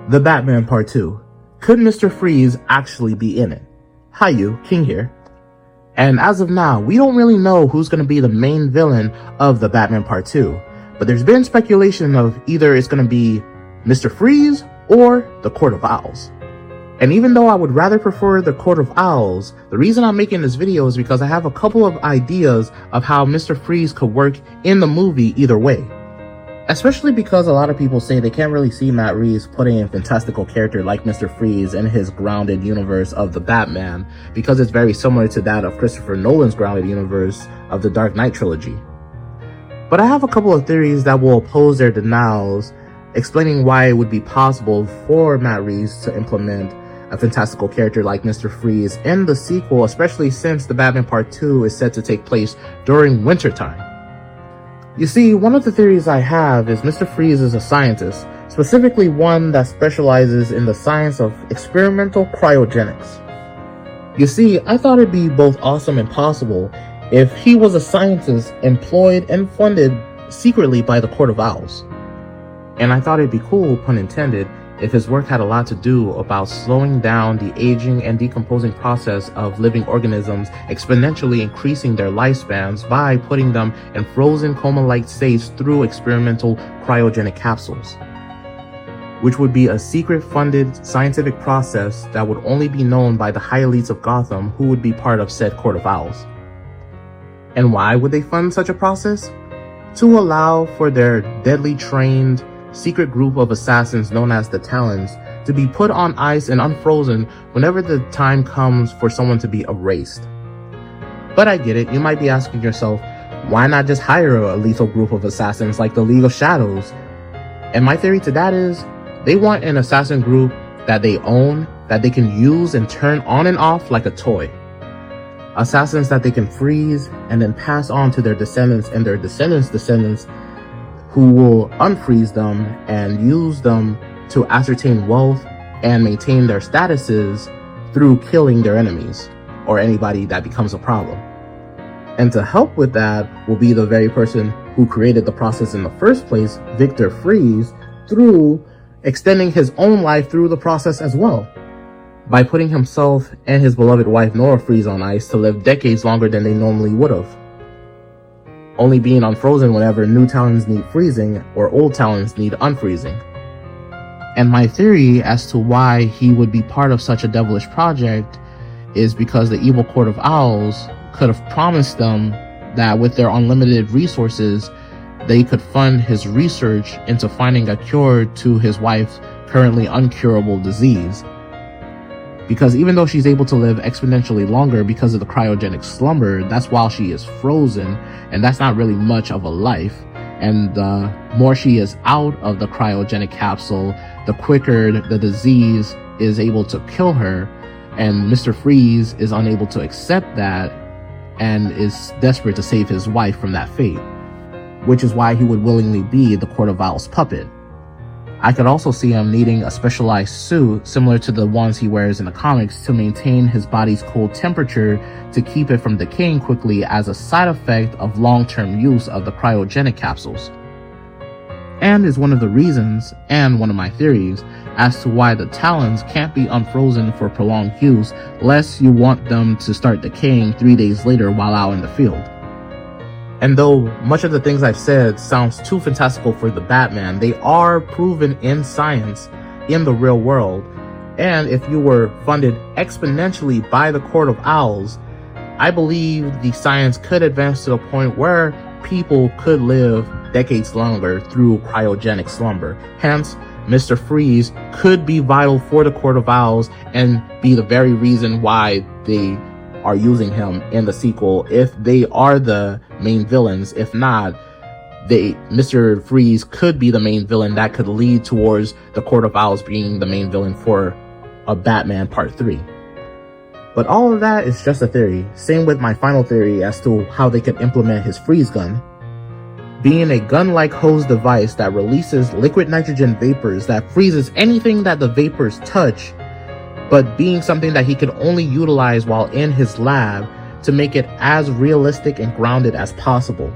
The Batman Part 2. Could Mr. Freeze actually be in it? Hi you, King here. And as of now, we don't really know who's going to be the main villain of The Batman Part 2. But there's been speculation of either it's going to be Mr. Freeze or the Court of Owls. And even though I would rather prefer the Court of Owls, the reason I'm making this video is because I have a couple of ideas of how Mr. Freeze could work in the movie either way. Especially because a lot of people say they can't really see Matt Reeves putting a fantastical character like Mr. Freeze in his grounded universe of the Batman, because it's very similar to that of Christopher Nolan's grounded universe of the Dark Knight trilogy. But I have a couple of theories that will oppose their denials, explaining why it would be possible for Matt Reeves to implement a fantastical character like Mr. Freeze in the sequel, especially since The Batman Part 2 is set to take place during wintertime. You see, one of the theories I have is Mr. Freeze is a scientist, specifically one that specializes in the science of experimental cryogenics. You see, I thought it'd be both awesome and possible if he was a scientist employed and funded secretly by the Court of Owls. And I thought it'd be cool, pun intended, if his work had a lot to do about slowing down the aging and decomposing process of living organisms, exponentially increasing their lifespans by putting them in frozen coma-like states through experimental cryogenic capsules, which would be a secret funded scientific process that would only be known by the high elites of Gotham, who would be part of said Court of Owls. And why would they fund such a process? To allow for their deadly trained secret group of assassins known as the Talons to be put on ice and unfrozen whenever the time comes for someone to be erased. But I get it, you might be asking yourself, why not just hire a lethal group of assassins like the League of Shadows? And my theory to that is, they want an assassin group that they own, that they can use and turn on and off like a toy. Assassins that they can freeze and then pass on to their descendants and their descendants' descendants, who will unfreeze them and use them to ascertain wealth and maintain their statuses through killing their enemies or anybody that becomes a problem. And to help with that will be the very person who created the process in the first place, Victor Freeze, through extending his own life through the process as well, by putting himself and his beloved wife Nora Freeze on ice to live decades longer than they normally would have, only being unfrozen whenever new Talons need freezing or old Talons need unfreezing. And my theory as to why he would be part of such a devilish project is because the evil Court of Owls could have promised them that with their unlimited resources, they could fund his research into finding a cure to his wife's currently uncurable disease. Because even though she's able to live exponentially longer because of the cryogenic slumber, that's while she is frozen, and that's not really much of a life. And the more she is out of the cryogenic capsule, the quicker the disease is able to kill her, and Mr. Freeze is unable to accept that and is desperate to save his wife from that fate, which is why he would willingly be the Court of Owls puppet. I could also see him needing a specialized suit similar to the ones he wears in the comics to maintain his body's cold temperature to keep it from decaying quickly as a side effect of long-term use of the cryogenic capsules. And is one of the reasons, and one of my theories, as to why the Talons can't be unfrozen for prolonged use lest you want them to start decaying 3 days later while out in the field. And though much of the things I've said sounds too fantastical for the Batman, they are proven in science in the real world. And if you were funded exponentially by the Court of Owls, I believe the science could advance to the point where people could live decades longer through cryogenic slumber. Hence, Mr. Freeze could be vital for the Court of Owls and be the very reason why they are using him in the sequel, if they are the main villains. If not, Mr. Freeze could be the main villain that could lead towards the Court of Owls being the main villain for a Batman Part 3. But all of that is just a theory. Same with my final theory as to how they could implement his freeze gun. Being a gun-like hose device that releases liquid nitrogen vapors that freezes anything that the vapors touch, but being something that he could only utilize while in his lab to make it as realistic and grounded as possible,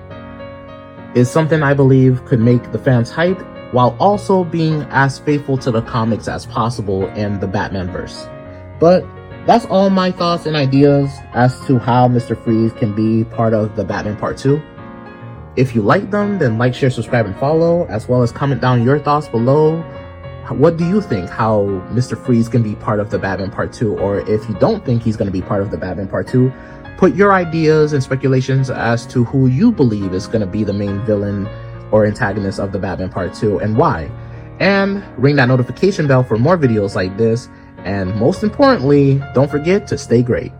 is something I believe could make the fans hyped while also being as faithful to the comics as possible in the Batman verse. But that's all my thoughts and ideas as to how Mr. Freeze can be part of the Batman Part 2. If you like them, then like, share, subscribe, and follow, as well as comment down your thoughts below. What do you think how Mr. Freeze can be part of the Batman Part 2? Or if you don't think he's going to be part of the Batman Part 2, put your ideas and speculations as to who you believe is going to be the main villain or antagonist of the Batman Part 2 and why. And ring that notification bell for more videos like this. And most importantly, don't forget to stay great.